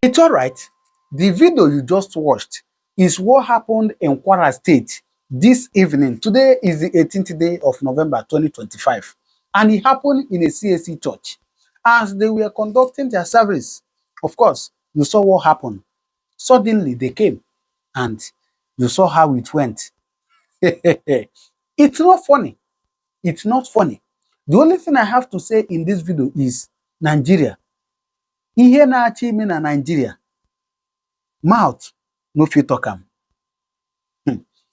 It's all right. The video you just watched is what happened in Kwara State this evening. Today is the 18th day of November 2025. And it happened in a CAC church. As they were conducting their service, of course, you saw what happened. Suddenly they came and you saw how it went. It's not funny. It's not funny. The only thing I have to say in this video is Nigeria. Ihe na-achị ime na Nigeria. Mouth no fit talk am.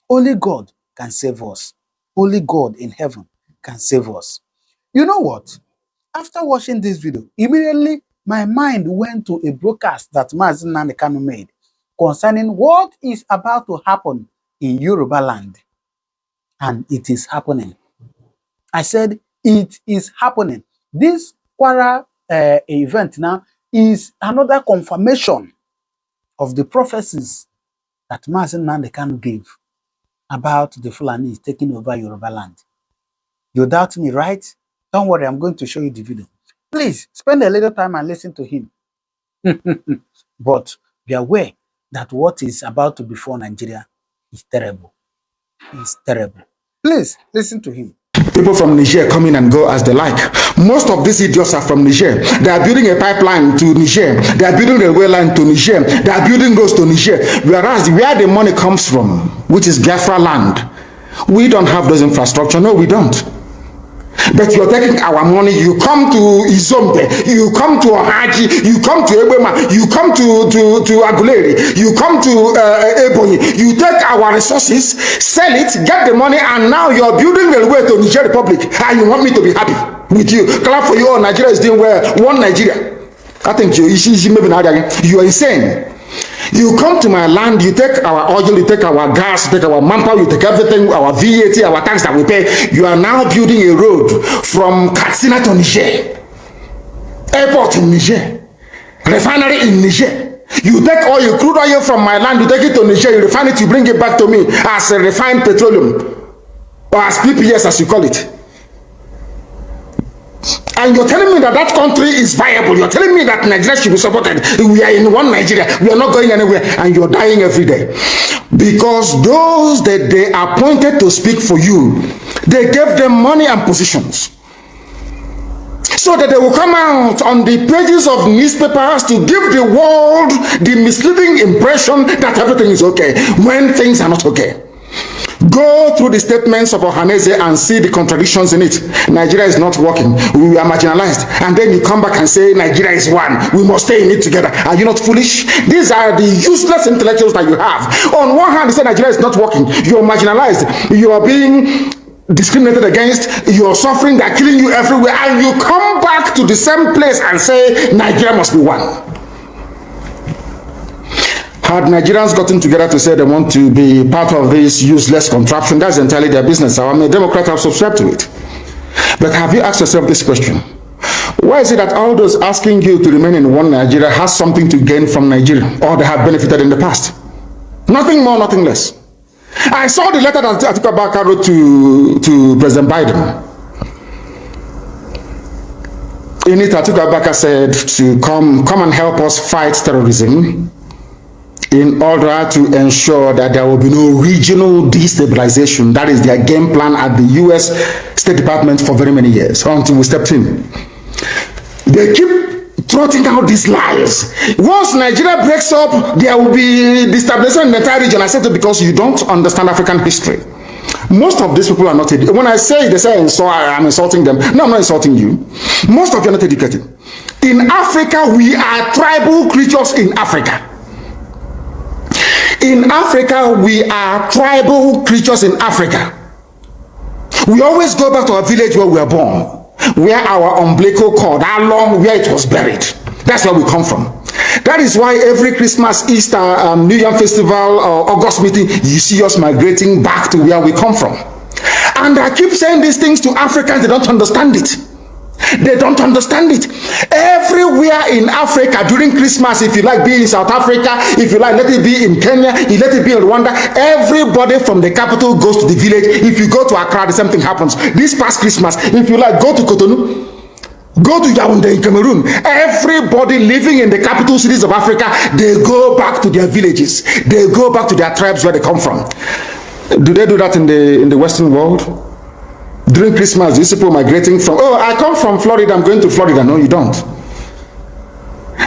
Only God can save us. Only God in heaven can save us. You know what? After watching this video, immediately my mind went to a broadcast that Nnamdi Kanu made concerning what is about to happen in Yoruba land. And it is happening. I said it is happening. This Kwara event now is another confirmation of the prophecies that Nnamdi Kanu gave about the Fulani taking over Yoruba land. You doubt me, right? Don't worry, I'm going to show you the video. Please spend a little time and listen to him. But be aware that what is about to befall Nigeria is terrible. It's terrible. Please listen to him. People from Niger come in and go as they like. Most of these idiots are from Niger. They are building a pipeline to Niger. They are building a railway line to Niger. They are building roads to Niger. Whereas where the money comes from, which is Biafra land, we don't have those infrastructure. No, we don't. But you're taking our money. You come to Izombe, you come to Ohaji, you come to Ebema, you come to Aguleri, you come to Ebonyi. You take our resources, sell it, get the money, and now you're building a way to Niger Republic. And you want me to be happy with you? Clap for you. Oh, Nigeria is doing well. One Nigeria. I think you are insane. You come to my land, you take our oil, you take our gas, you take our manpower, you take everything, our VAT, our tax that we pay. You are now building a road from Katsina to Niger, airport in Niger, refinery in Niger. You take oil, crude oil from my land, you take it to Niger, you refine it, you bring it back to me as a refined petroleum, or as PPS as you call it. And you're telling me that that country is viable. You're telling me that Nigeria should be supported. We are in one Nigeria. We are not going anywhere. And you're dying every day. Because those that they appointed to speak for you, they gave them money and positions. So that they will come out on the pages of newspapers to give the world the misleading impression that everything is okay, when things are not okay. Go through the statements of Ohaneze and see the contradictions in it. Nigeria is not working. We are marginalized. And then you come back and say Nigeria is one. We must stay in it together. Are you not foolish? These are the useless intellectuals that you have. On one hand, you say Nigeria is not working. You are marginalized. You are being discriminated against. You are suffering. They are killing you everywhere. And you come back to the same place and say Nigeria must be one. Had Nigerians gotten together to say they want to be part of this useless contraption, that's entirely their business. I'm a Democrat, I've subscribed to it. But have you asked yourself this question? Why is it that all those asking you to remain in one Nigeria has something to gain from Nigeria, or they have benefited in the past? Nothing more, nothing less. I saw the letter that Atiku Abubakar wrote to President Biden. In it, Atiku Abubakar said to come and help us fight terrorism, in order to ensure that there will be no regional destabilization. That is their game plan at the US State Department for very many years, until we stepped in. They keep trotting out these lies. Once Nigeria breaks up, there will be destabilization in the entire region. I said it because you don't understand African history. Most of these people are not educated. When I say they say I'm insulting them, no, I'm not insulting you. Most of you are not educated. In Africa, we are tribal creatures in Africa. In Africa, we are tribal creatures in Africa. We always go back to our village where we were born, where our umbilical cord, how long, where it was buried. That's where we come from. That is why every Christmas, Easter, New Year festival, or August meeting, you see us migrating back to where we come from. And I keep saying these things to Africans, they don't understand it. They don't understand it. Everywhere in Africa during Christmas, if you like, be in South Africa, if you like, let it be in Kenya, you let it be in Rwanda, everybody from the capital goes to the village. If you go to Accra, the same thing happens. This past Christmas, if you like, go to Cotonou. Go to Yaoundé in Cameroon. Everybody living in the capital cities of Africa, they go back to their villages. They go back to their tribes where they come from. Do they do that in the Western world? During Christmas, these people migrating from, oh, I come from Florida, I'm going to Florida. No, you don't.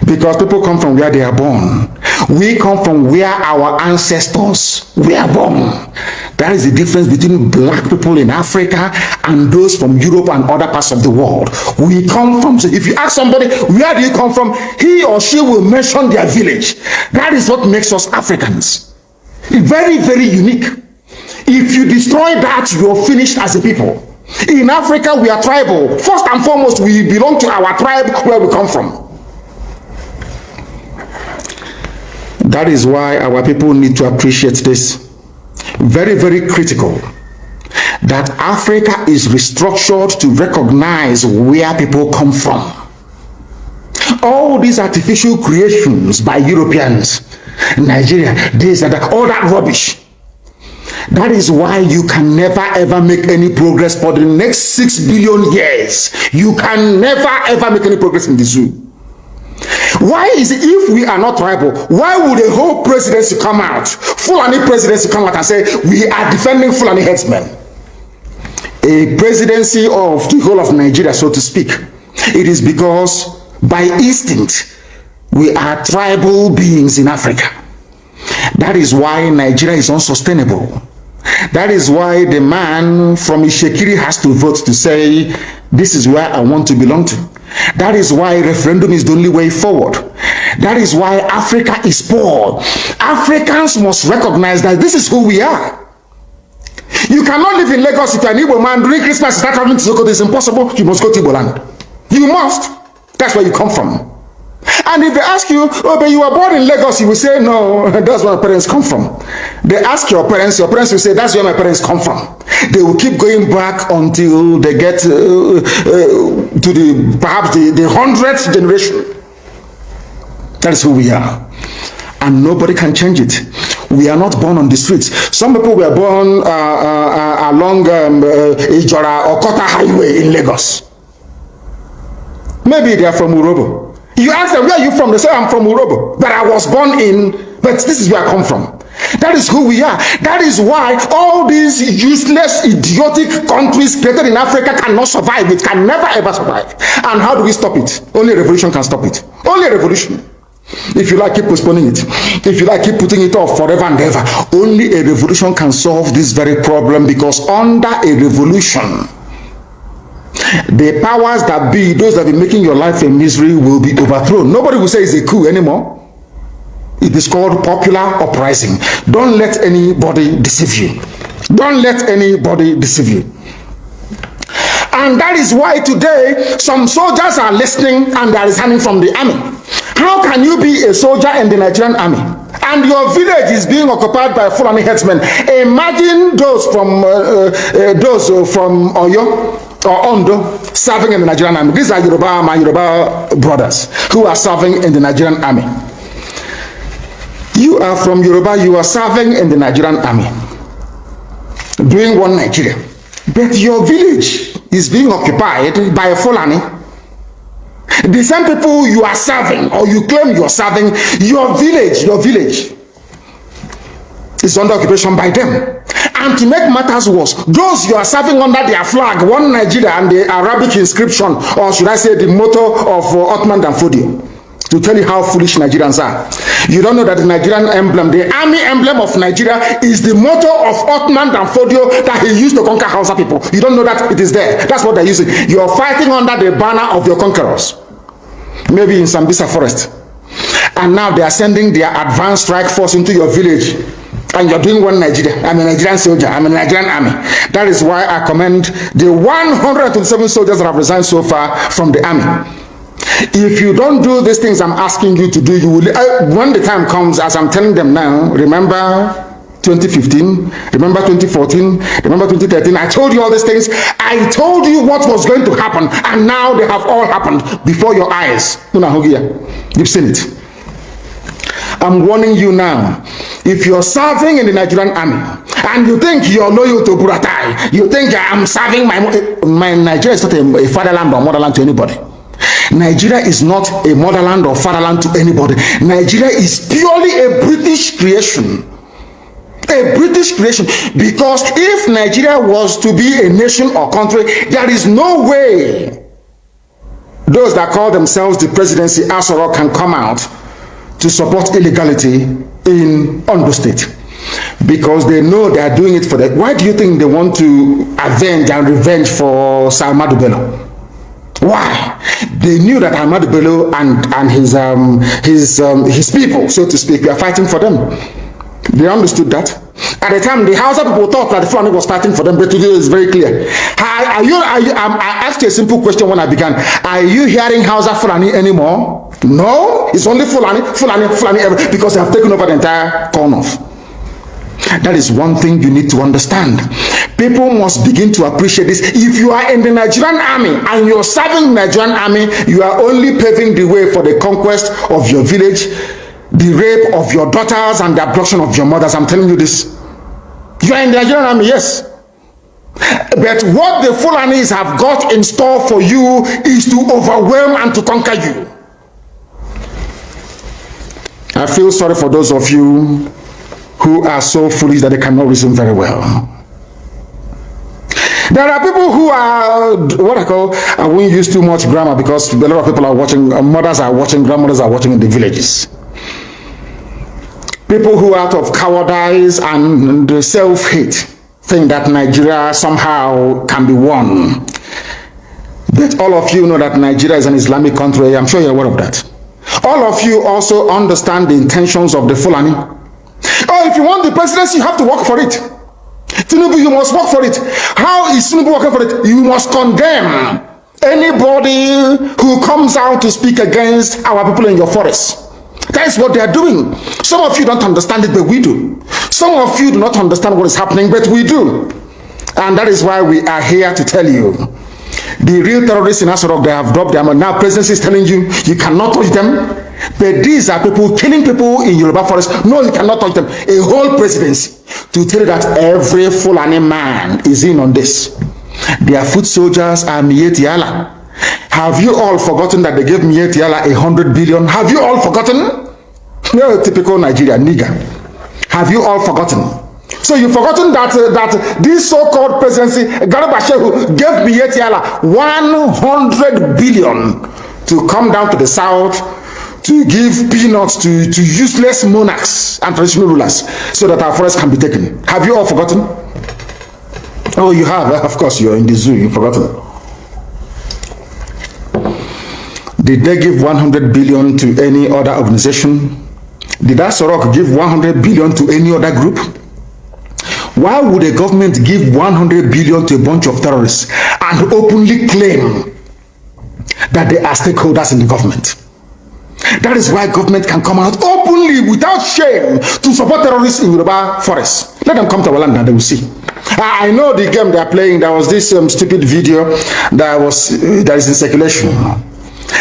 Because people come from where they are born. We come from where our ancestors were born. That is the difference between black people in Africa and those from Europe and other parts of the world. We come from, so if you ask somebody, where do you come from? He or she will mention their village. That is what makes us Africans. Very, very unique. If you destroy that, you're finished as a people. In Africa, we are tribal. First and foremost, we belong to our tribe where we come from. That is why our people need to appreciate this. Very, very critical that Africa is restructured to recognize where people come from. All these artificial creations by Europeans, Nigeria, this and that, all that rubbish. That is why you can never ever make any progress for the next 6 billion years. You can never ever make any progress in the zoo. Why is it, if we are not tribal, why would a whole presidency come out, Fulani presidency come out and say, we are defending Fulani headsmen? A presidency of the whole of Nigeria, so to speak. It is because by instinct, we are tribal beings in Africa. That is why Nigeria is unsustainable. That is why the man from Ishekiri has to vote to say, this is where I want to belong to. That is why referendum is the only way forward. That is why Africa is poor. Africans must recognize that this is who we are. You cannot live in Lagos if you're an Igbo man during Christmas, start traveling to Sokoto. It's impossible. You must go to Igbo land. You must. That's where you come from. And if they ask you, oh, but you were born in Lagos, you will say, no, that's where my parents come from. They ask your parents will say, that's where my parents come from. They will keep going back until they get to perhaps the 100th generation. That is who we are. And nobody can change it. We are not born on the streets. Some people were born along Ijora or Kota Highway in Lagos. Maybe they are from Urobo. You ask them, where are you from? They say, I'm from Urobo. But I was born in, but this is where I come from. That is who we are. That is why all these useless, idiotic countries created in Africa cannot survive. It can never ever survive. And how do we stop it? Only a revolution can stop it. Only a revolution. If you like, keep postponing it. If you like, keep putting it off forever and ever. Only a revolution can solve this very problem, because under a revolution, the powers that be, those that be making your life a misery, will be overthrown. Nobody will say it's a coup anymore. It is called popular uprising. Don't let anybody deceive you. Don't let anybody deceive you. And that is why today some soldiers are listening and they are resigning from the army. How can you be a soldier in the Nigerian army and your village is being occupied by Fulani headsmen? Imagine those from Oyo or Ondo serving in the Nigerian army. These are my Yoruba brothers who are serving in the Nigerian army. You are from Yoruba, you are serving in the Nigerian army, doing one Nigeria. But your village is being occupied by a Fulani. The same people you are serving, or you claim you are serving, your village is under occupation by them. And to make matters worse, those you are serving under their flag, one Nigeria, and the Arabic inscription, or should I say the motto of Ottoman Danfodio, to tell you how foolish Nigerians are. You don't know that the Nigerian emblem, the army emblem of Nigeria, is the motto of Ottoman Danfodio that he used to conquer Hausa people. You don't know that it is there. That's what they're using. You are fighting under the banner of your conquerors. Maybe in Sambisa forest. And now they are sending their advanced strike force into your village. And you're doing one Nigeria. I'm a Nigerian soldier. I'm a Nigerian army. That is why I commend the 127 soldiers that have resigned so far from the army. If you don't do these things I'm asking you to do, you will, when the time comes, as I'm telling them now, remember 2015, remember 2014, remember 2013, I told you all these things. I told you what was going to happen, and now they have all happened before your eyes. You've seen it. I'm warning you now. If you're serving in the Nigerian army and you think you're loyal to Buratai, you think I'm serving my Nigeria is not a fatherland or motherland to anybody. Nigeria is not a motherland or fatherland to anybody. Nigeria is purely a British creation. A British creation. Because if Nigeria was to be a nation or country, there is no way those that call themselves the presidency Asoro can come out to support illegality in Ondo State. Because they know they are doing it for that. Why do you think they want to avenge and revenge for Ahmadu Bello? Why? They knew that Ahmadu Bello and his people, so to speak, were fighting for them. They understood that. At the time, the Hausa people thought that the Fulani was fighting for them, but today it's very clear. I asked you a simple question when I began. Are you hearing Hausa Fulani anymore? No, it's only Fulani, because they have taken over the entire corn off. That is one thing you need to understand. People must begin to appreciate this. If you are in the Nigerian army and you're serving the Nigerian army, you are only paving the way for the conquest of your village, the rape of your daughters, and the abduction of your mothers. I'm telling you this. You are in the Nigerian army, yes. But what the Fulanis have got in store for you is to overwhelm and to conquer you. I feel sorry for those of you who are so foolish that they cannot reason very well. There are people who are what I call, I won't use too much grammar because a lot of people are watching, mothers are watching, grandmothers are watching in the villages. People who out of cowardice and self-hate think that Nigeria somehow can be won. But all of you know that Nigeria is an Islamic country. I'm sure you're aware of that. All of you also understand the intentions of the Fulani. Oh, if you want the presidency, you have to work for it. Tinubu, you must work for it. How is Tinubu working for it? You must condemn anybody who comes out to speak against our people in your forest. That is what they are doing. Some of you don't understand it, but we do. Some of you do not understand what is happening, but we do. And that is why we are here to tell you. The real terrorists in Asoro, they have dropped them, and now presidency is telling you, you cannot touch them. But these are people killing people in Yoruba forest. No, you cannot touch them. A whole presidency to tell you that every Fulani man is in on this. Their foot soldiers are Miyetti Allah. Have you all forgotten that they gave Miyetti Allah 100 billion? Have you all forgotten? You're a typical Nigerian nigger. Have you all forgotten? So you've forgotten that this so-called presidency, Garba Shehu, gave Miyetti Allah 100 billion to come down to the south to give peanuts to useless monarchs and traditional rulers so that our forests can be taken. Have you all forgotten? Oh, you have. Of course, you're in the zoo. You've forgotten. Did they give 100 billion to any other organization? Did Asorok give 100 billion to any other group? Why would a government give 100 billion to a bunch of terrorists and openly claim that they are stakeholders in the government? That is why government can come out openly without shame to support terrorists in Yoruba forests. Let them come to our land and they will see. I know the game they are playing. There was this stupid video that is in circulation.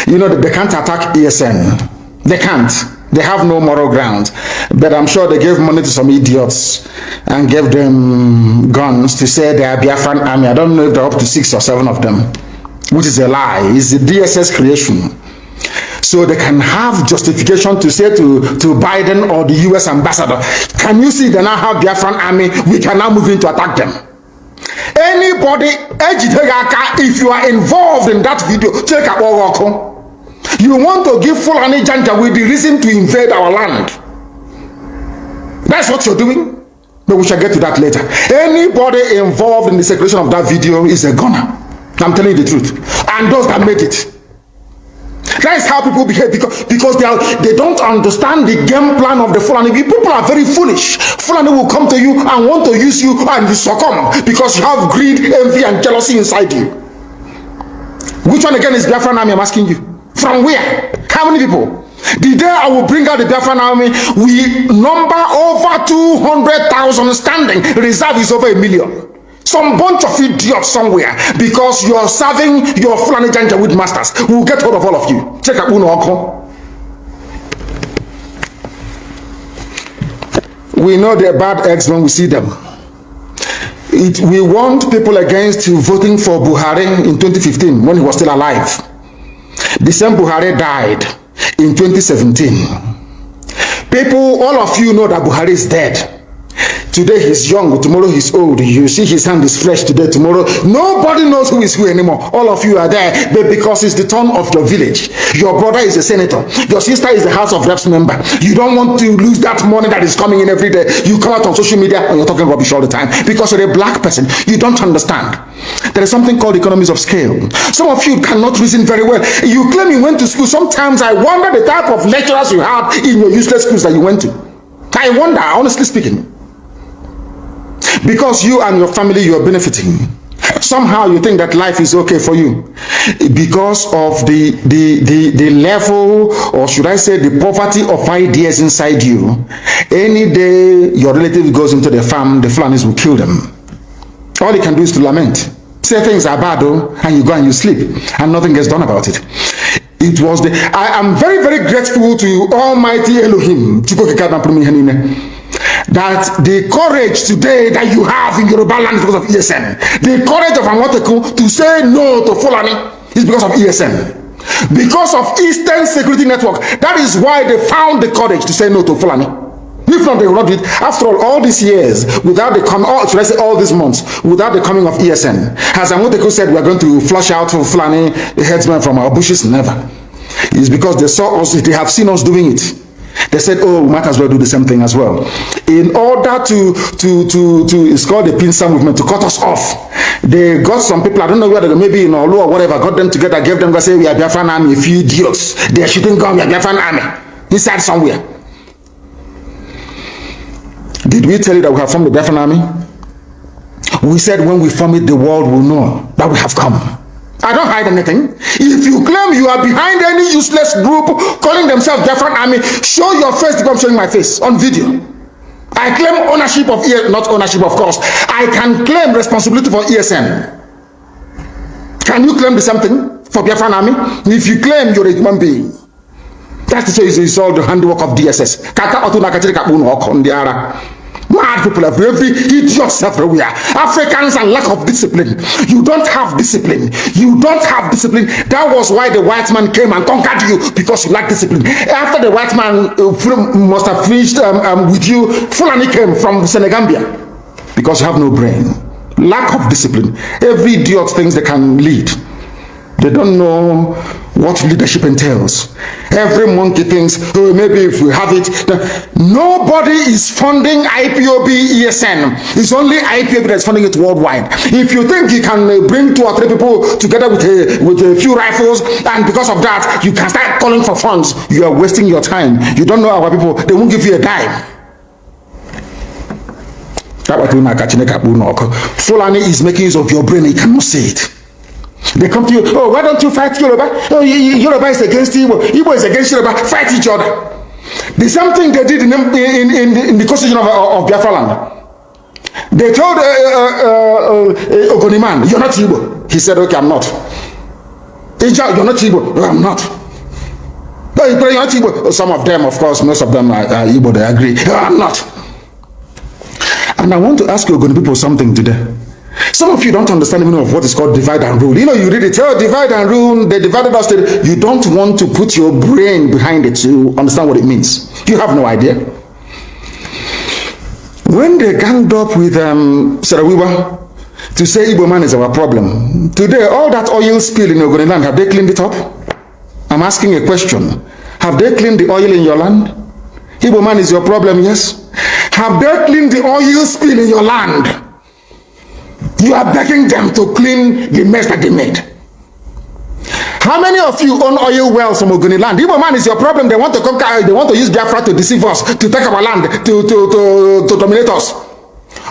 You know that they can't attack ESN. They can't. They have no moral ground. But I'm sure they gave money to some idiots and gave them guns to say they are Biafran army. I don't know if they're up to 6 or 7 of them, which is a lie. It's the DSS creation. So they can have justification to say to Biden or the US ambassador, can you see they now have Biafran army? We can now move in to attack them. Anybody, if you are involved in that video, take a walk. You want to give Fulani Janja with the reason to invade our land. That's what you're doing. But we shall get to that later. Anybody involved in the circulation of that video is a gunner. I'm telling you the truth. And those that made it. That is how people behave because they don't understand the game plan of the Fulani. People are very foolish. Fulani will come to you and want to use you and you succumb because you have greed, envy, and jealousy inside you. Which one again is Biafran army? I'm asking you. From where? How many people? The day I will bring out the Biafran army, we number over 200,000 standing. Reserve is over 1 million. Some bunch of idiots somewhere because you're serving your Fulani Janja with masters. We'll get hold of all of you. Check out Uno Oko. We know they're bad eggs when we see them. We warned people against voting for Buhari in 2015 when he was still alive. The same Buhari died in 2017. People, all of you know that Buhari is dead. Today he's young, tomorrow he's old. You see his hand is fresh today, tomorrow. Nobody knows who is who anymore. All of you are there, but because it's the turn of your village. Your brother is a senator. Your sister is a House of Reps member. You don't want to lose that money that is coming in every day. You come out on social media and you're talking rubbish all the time because you're a black person. You don't understand. There is something called economies of scale. Some of you cannot reason very well. You claim you went to school. Sometimes I wonder the type of lecturers you had in your useless schools that you went to. I wonder, honestly speaking. Because you and your family, you are benefiting. Somehow you think that life is okay for you because of the level, or should I say the poverty of ideas inside you. Any day your relative goes into the farm, the Fulanis will kill them. All you can do is to lament. Say things are bad though, and you go and you sleep and nothing gets done about it. It was I am very, very grateful to Almighty Elohim that the courage today that you have in Yoruba land is because of ESN. The courage of Amoteku to say no to Fulani is because of ESN. Because of Eastern Security Network. That is why they found the courage to say no to Fulani. If not, they will not do it. After all these years, without the coming, should I say all these months, without the coming of ESN, as Amoteku said, we are going to flush out Fulani headsmen from our bushes. Never. It's because they saw us, they have seen us doing it. They said, oh, we might as well do the same thing as well. In order to it's called the pincer movement, to cut us off. They got some people, I don't know whether maybe in Olu or whatever, got them together, gave them, say, we are Biafran army, a few idiots. They are shooting gun, we are Biafran army. Inside somewhere. Did we tell you that we have formed the Biafran army? We said when we form it, the world will know that we have come. I don't hide anything. If you claim you are behind any useless group calling themselves Biafran army, show your face because I'm showing my face on video. I claim ownership of not ownership, of course. I can claim responsibility for ESN. Can you claim the same thing for Biafran army? If you claim you're a human being, that's the it's all the handiwork of DSS. Mad people every idiots everywhere. Africans and lack of discipline. You don't have discipline. You don't have discipline. That was why the white man came and conquered you, because you lack discipline. After the white man must have finished with you, Fulani came from Senegambia because you have no brain. Lack of discipline. Every idiot thinks they can lead. They don't know what leadership entails. Every monkey thinks, oh, maybe if we have it. Nobody is funding IPOB ESN. It's only IPOB that's funding it worldwide. If you think you can bring 2 or 3 people together with a few rifles, and because of that, you can start calling for funds, you are wasting your time. You don't know our people. They won't give you a dime. Fulani is making use of your brain. You cannot see it. They come to you, oh, why don't you fight Yoruba? Oh, Yoruba is against Igbo. Igbo is against Yoruba. Fight each other. The same thing they did in the constitution of Biafra land. They told Ogoniman, you're not Igbo. He said, okay, I'm not. Ija, you're not Igbo. No, I'm not. No, you're not Igbo. Some of them, of course, most of them are Igbo, they agree. No, I'm not. And I want to ask you Ogoni people something today. Some of you don't understand the meaning of what is called divide and rule. You know, you read it, oh, divide and rule, they divided us. You don't want to put your brain behind it to understand what it means. You have no idea. When they ganged up with Sarawiwa to say Igbo man is our problem, today all that oil spill in Ogoni land, have they cleaned it up? I'm asking a question. Have they cleaned the oil in your land? Igbo man is your problem, yes? Have they cleaned the oil spill in your land? You are begging them to clean the mess that they made. How many of you own oil wells from Ogoni land? Igbo man is your problem. They want to conquer, they want to use Biafra to deceive us, to take our land, to dominate us.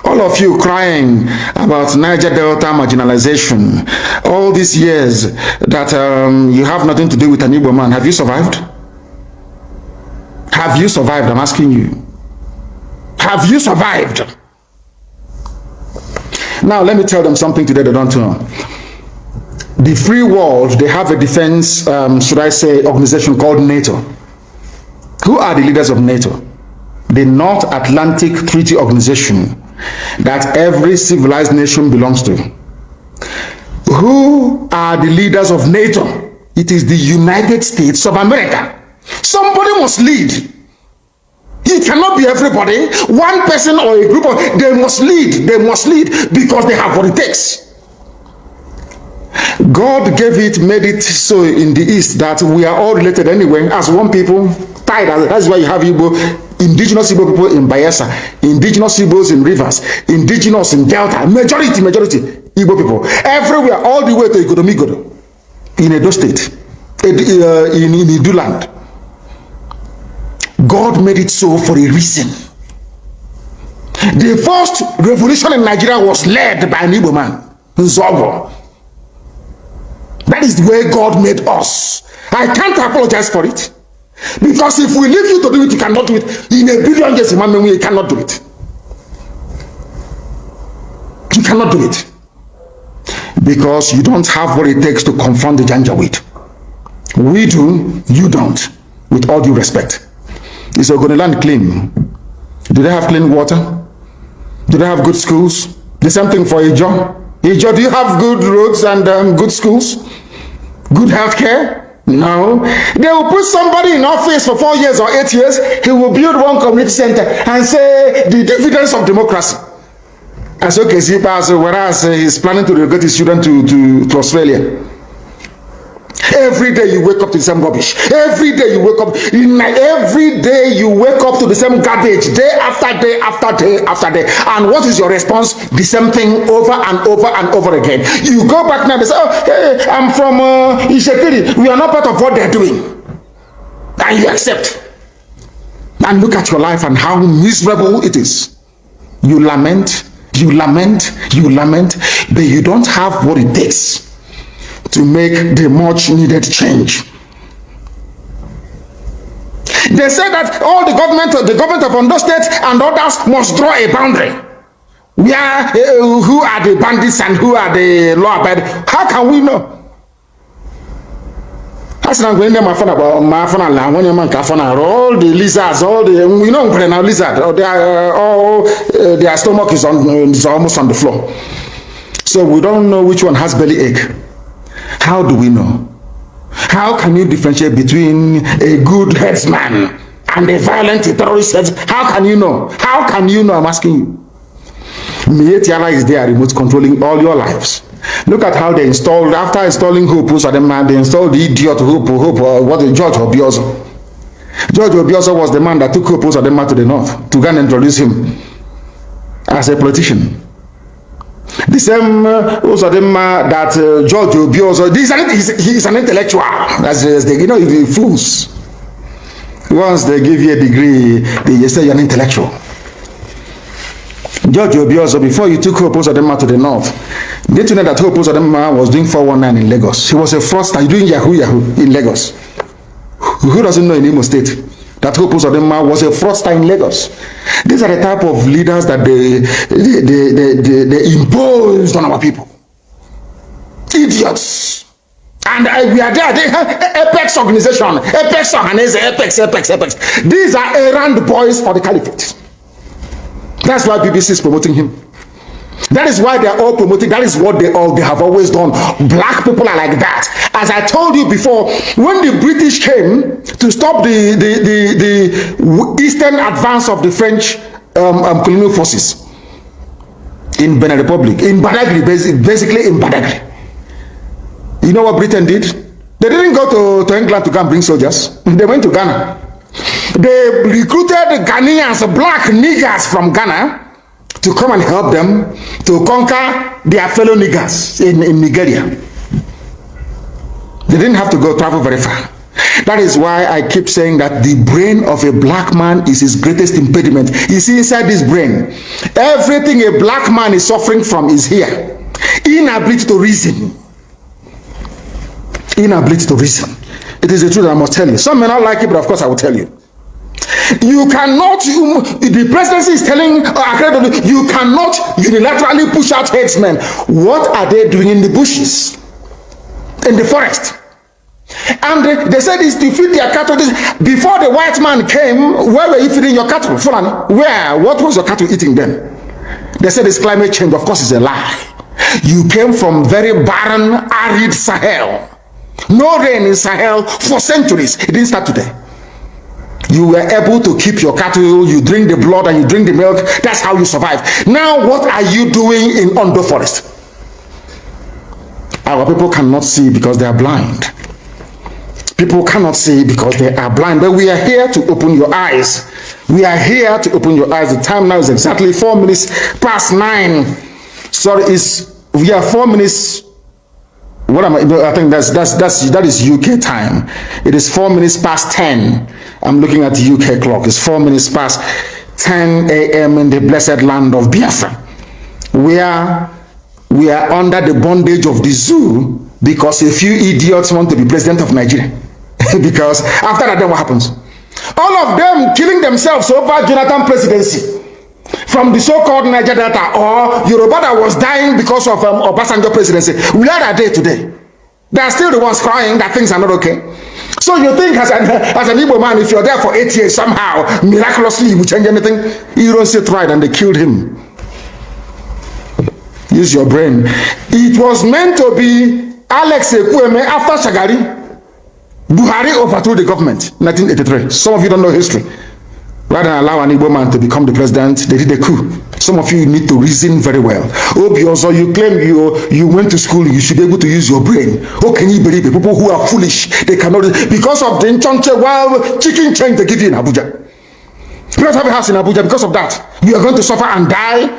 All of you crying about Niger Delta marginalization, all these years that you have nothing to do with an Igbo man. Have you survived? Have you survived? I'm asking you. Have you survived? Now, let me tell them something today they don't know. The free world, they have a defense, should I say, organization called NATO. Who are the leaders of NATO? The North Atlantic Treaty Organization that every civilized nation belongs to. Who are the leaders of NATO? It is the United States of America. Somebody must lead. It cannot be everybody. One person or a group of, they must lead. They must lead because they have what it takes. God gave it, made it so in the East that we are all related anyway, as one people, tied. That's why you have Igbo, indigenous Igbo people in Bayelsa, indigenous Igbos in Rivers, indigenous in Delta, majority Igbo people. Everywhere, all the way to Igodomigodo, in Edo State, in Iduland. God made it so for a reason. The first revolution in Nigeria was led by an Igbo man, Nzobo. That is the way God made us. I can't apologize for it. Because if we leave you to do it, you cannot do it. In a billion years, you cannot do it. You cannot do it. Because you don't have what it takes to confront the Janjaweed. We do, you don't. With all due respect. Is Ogoniland clean? Do they have clean water? Do they have good schools? The same thing for Ijo. Ijo, do you have good roads and good schools? Good health care? No. They will put somebody in office for 4 years or 8 years. He will build one community center and say the dividends of democracy. As okay, whereas he's planning to relocate his children to Australia. Every day you wake up to the same rubbish. Every day you wake up. Every day you wake up to the same garbage. Day after day after day after day. And what is your response? The same thing over and over and over again. You go back now and say, oh, hey, I'm from Ishekiri. We are not part of what they're doing. And you accept. And look at your life and how miserable it is. You lament, you lament, you lament, but you don't have what it takes to make the much needed change. They say that all the government of Ondo State and others must draw a boundary. Where who are the bandits and who are the law-abiding? How can we know? That's not going to my phone about my phone and when you man all the lizards, all the now lizard, their stomach is almost on the floor. So we don't know which one has belly ache. How do we know? How can you differentiate between a good headsman and a violent terrorist headsman? How can you know? How can you know? I'm asking you. Mietiala is there, remote controlling all your lives. Look at how they installed, after installing Hope, they installed the idiot Hope, George Obiozo. George Obiozo was the man that took Hope to the north to go and introduce him as a politician. The same that George Obiozo, he's an intellectual. As they, the fools. Once they give you a degree, they say you're an intellectual. George Obiozo, before you took Hope to the north, did you know that Hope was doing 419 in Lagos? He was a fraudster doing Yahoo in Lagos. Who doesn't know in Imo State that Hope was a fraudster in Lagos? These are the type of leaders that they imposed on our people. Idiots. And we are there. They have Apex organization, Apex Ohanese, Apex. These are errand boys for the caliphate. That's why BBC is promoting him. That is why they are all promoting. That is what they have always done. Black people are like that. As I told you before, when the British came to stop the eastern advance of the French colonial forces in Benin Republic, in Badagry, basically in Badagry. You know what Britain did? They didn't go to England to go and bring soldiers. They went to Ghana. They recruited Ghanaians, black niggers from Ghana, to come and help them to conquer their fellow niggers in Nigeria. They didn't have to go travel very far. That is why I keep saying that the brain of a black man is his greatest impediment. You see, inside this brain, everything a black man is suffering from is here. Inability to reason. Inability to reason. It is the truth I must tell you. Some may not like it, but of course I will tell you. You cannot, the presidency is telling, you cannot unilaterally push out headsmen. What are they doing in the bushes? In the forest? And they said it's to feed their cattle. Before the white man came, where were you feeding your cattle? Fulani? Where? What was your cattle eating then? They said it's climate change. Of course, it's a lie. You came from very barren, arid Sahel. No rain in Sahel for centuries. It didn't start today. You were able to keep your cattle, you drink the blood and you drink the milk. That's how you survive. Now, what are you doing in Ondo Forest? Our people cannot see because they are blind. People cannot see because they are blind. But we are here to open your eyes. We are here to open your eyes. The time now is exactly 4 minutes past 9. Sorry, we are 4 minutes. What am I think that is UK time. It is 4 minutes past 10. I'm looking at the UK clock. It's 4 minutes past 10 a.m. in the blessed land of Biafra. We are under the bondage of the zoo because a few idiots want to be president of Nigeria. Because after that, then what happens? All of them killing themselves over Jonathan presidency. From the so-called Niger Delta or Yoruba that was dying because of Obasanjo presidency. Where are they today? They are still the ones crying that things are not okay. So you think as an Igbo man, if you're there for 8 years, somehow, miraculously, you will change anything? You don't sit right, and they killed him. Use your brain. It was meant to be Alex Ekwueme after Shagari. Buhari overthrew the government in 1983. Some of you don't know history. Rather than allow an Igbo man to become the president, they did a coup. Some of you need to reason very well. Also, you claim you went to school, you should be able to use your brain. How can you believe it? People who are foolish, they cannot, because of the chicken change they give you in Abuja. You don't have a house in Abuja because of that. You are going to suffer and die.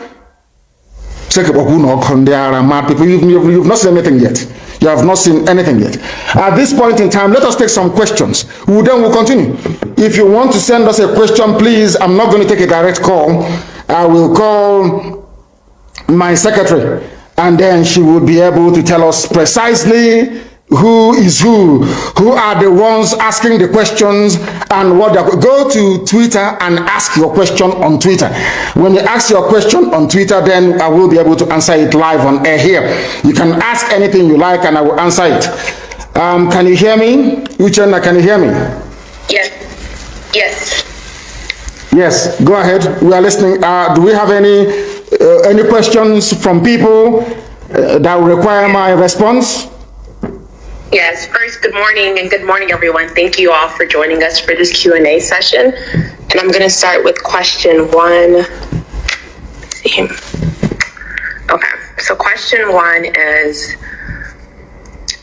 Mad people, you've not seen anything yet. You have not seen anything yet. At this point in time, let us take some questions. We'll continue. If you want to send us a question, please, I'm not going to take a direct call. I will call my secretary, and then she will be able to tell us precisely who is who are the ones asking the questions, and what they're. Go to Twitter and ask your question on Twitter. When you ask your question on Twitter, then I will be able to answer it live on air here. You can ask anything you like and I will answer it. Can you hear me? Uchenna, can you hear me? Yes. Yes, go ahead. We are listening. Do we have any questions from people that will require my response? Yes. First, good morning, and good morning, everyone. Thank you all for joining us for this Q&A session. And I'm going to start with question 1. Let's see. Okay. So question 1 is,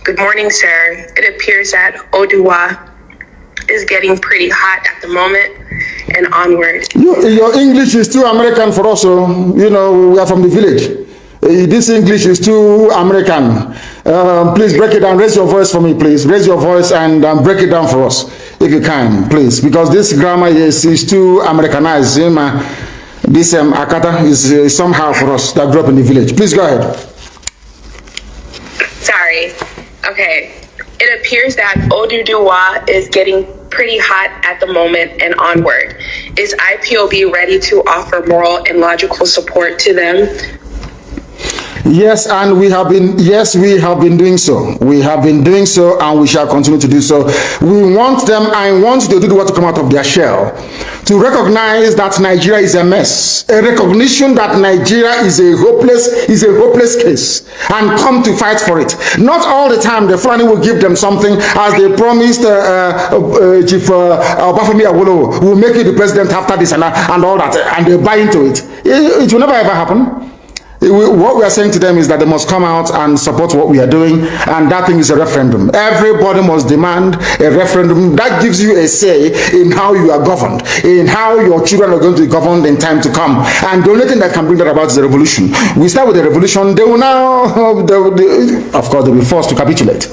good morning, sir. It appears that Oduduwa is getting pretty hot at the moment and onward. Your English is too American for us. So, we are from the village. This English is too American. Please break it down. Raise your voice for me, please. Raise your voice and break it down for us, if you can, please. Because this grammar is too Americanized. This Akata is somehow for us that grew up in the village. Please go ahead. Sorry. Okay. It appears that Oduduwa is getting pretty hot at the moment and onward. Is IPOB ready to offer moral and logical support to them? Yes, and we have been doing so. We have been doing so, and we shall continue to do so. We want them, I want the Oduduwa to come out of their shell, to recognize that Nigeria is a mess, a recognition that Nigeria is a hopeless case, and come to fight for it. Not all the time the Fulani will give them something, as they promised Chief Obafemi Awolowo will make you the president after this and all that, and they buy into it. It will never ever happen. What we are saying to them is that they must come out and support what we are doing, and that thing is a referendum. Everybody must demand a referendum. That gives you a say in how you are governed, in how your children are going to be governed in time to come. And the only thing that can bring that about is the revolution. We start with the revolution, they will now, of course, they'll be forced to capitulate.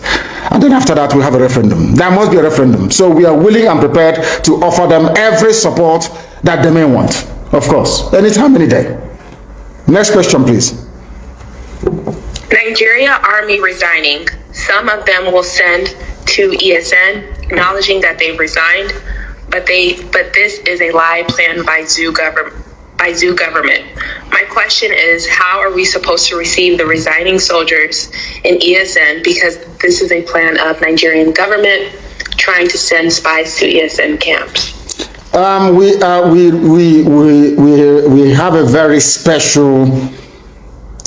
And then after that, we have a referendum. There must be a referendum. So we are willing and prepared to offer them every support that they may want. Of course, anytime, any day. Next question, please. Nigeria Army resigning. Some of them will send to ESN, acknowledging that they've resigned, but this is a lie planned by zoo government. My question is, how are we supposed to receive the resigning soldiers in ESN, because this is a plan of Nigerian government trying to send spies to ESN camps? We have a very special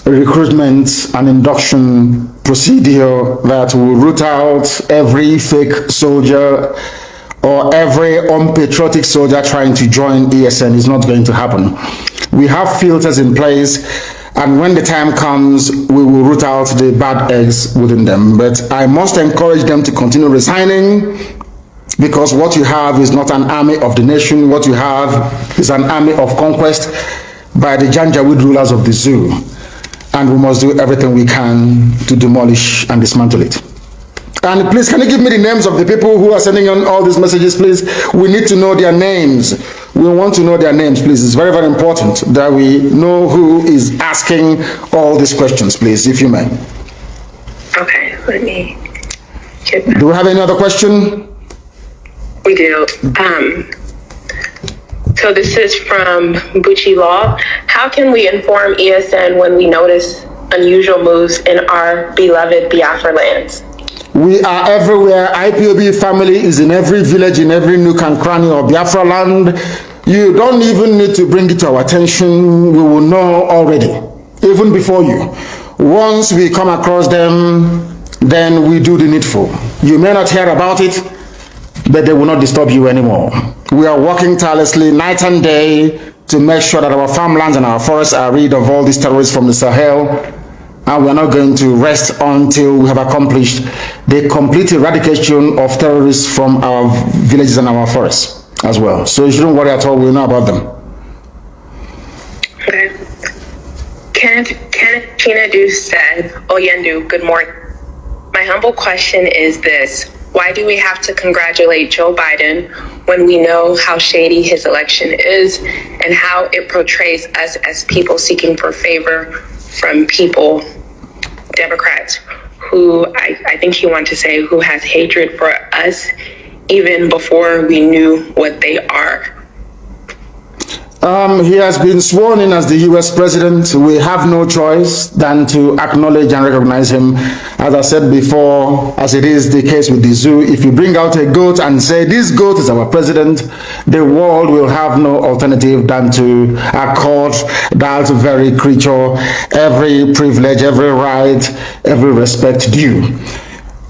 recruitment and induction procedure that will root out every fake soldier or every unpatriotic soldier trying to join ESN. Is not going to happen. We have filters in place, and when the time comes, we will root out the bad eggs within them. But I must encourage them to continue resigning, because what you have is not an army of the nation. What you have is an army of conquest by the Janjaweed rulers of the zoo. And we must do everything we can to demolish and dismantle it. And please, can you give me the names of the people who are sending on all these messages, please? We need to know their names. We want to know their names, please. It's very, very important that we know who is asking all these questions, please, if you may. Okay, let me get Do we have any other question? We do. So this is from Bucci Law. How can we inform ESN when we notice unusual moves in our beloved Biafra lands? We are everywhere. IPOB family is in every village, in every nook and cranny of Biafra land. You don't even need to bring it to our attention. We will know already, even before you. Once we come across them, then we do the needful. You may not hear about it, but they will not disturb you anymore. We are working tirelessly night and day to make sure that our farmlands and our forests are rid of all these terrorists from the Sahel, and we are not going to rest until we have accomplished the complete eradication of terrorists from our villages and our forests as well. So you shouldn't worry at all. We know about them. Okay. Kenneth Chinadu said, Oyendu, good morning. My humble question is this. Why do we have to congratulate Joe Biden when we know how shady his election is and how it portrays us as people seeking for favor from people, Democrats, who I think he wanted to say who has hatred for us even before we knew what they are? He has been sworn in as the U.S. president. We have no choice than to acknowledge and recognize him. As I said before, as it is the case with the zoo, if you bring out a goat and say, this goat is our president, the world will have no alternative than to accord that very creature every privilege, every right, every respect due.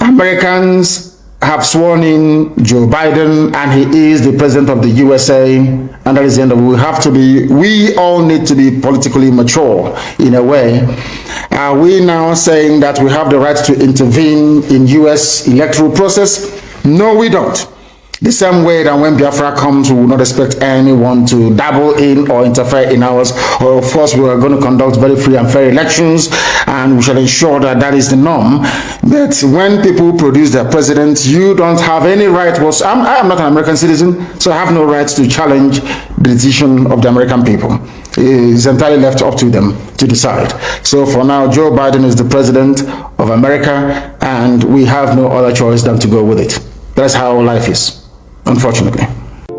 Americans have sworn in Joe Biden, and he is the president of the USA, and that is the end of it. We all need to be politically mature in a way. Are we now saying that we have the right to intervene in US electoral process? No, we don't. The same way that when Biafra comes, we will not expect anyone to dabble in or interfere in ours. Or of course, we are going to conduct very free and fair elections, and we shall ensure that that is the norm. But when people produce their president, you don't have any right. I am not an American citizen, so I have no right to challenge the decision of the American people. It is entirely left up to them to decide. So for now, Joe Biden is the president of America, and we have no other choice than to go with it. That's how life is, unfortunately.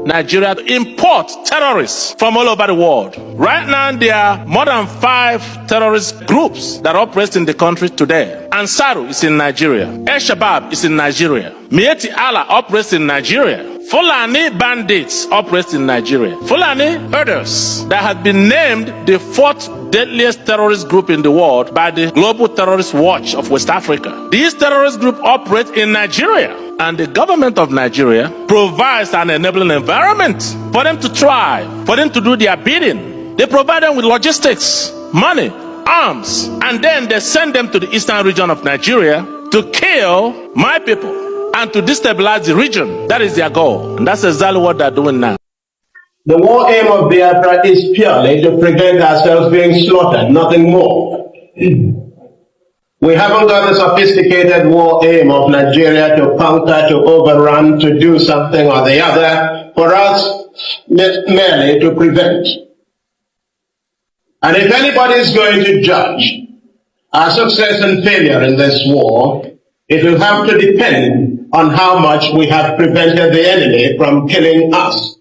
Nigeria import terrorists from all over the world. Right now, there are more than 5 terrorist groups that operate in the country today. Ansaru is in Nigeria. El-Shabaab is in Nigeria. Mieti Allah operates in Nigeria. Fulani bandits operate in Nigeria. Fulani herders that have been named the 4th deadliest terrorist group in the world by the Global Terrorist Watch of West Africa. These terrorist groups operate in Nigeria, and the government of Nigeria provides an enabling environment for them to try, for them to do their bidding. They provide them with logistics, money, arms, and then they send them to the eastern region of Nigeria to kill my people and to destabilize the region. That is their goal, and that's exactly what they're doing now. The war aim of Biafra is purely to prevent ourselves being slaughtered, nothing more. We haven't got the sophisticated war aim of Nigeria to conquer, to overrun, to do something or the other. For us, merely to prevent. And if anybody is going to judge our success and failure in this war, it will have to depend on how much we have prevented the enemy from killing us.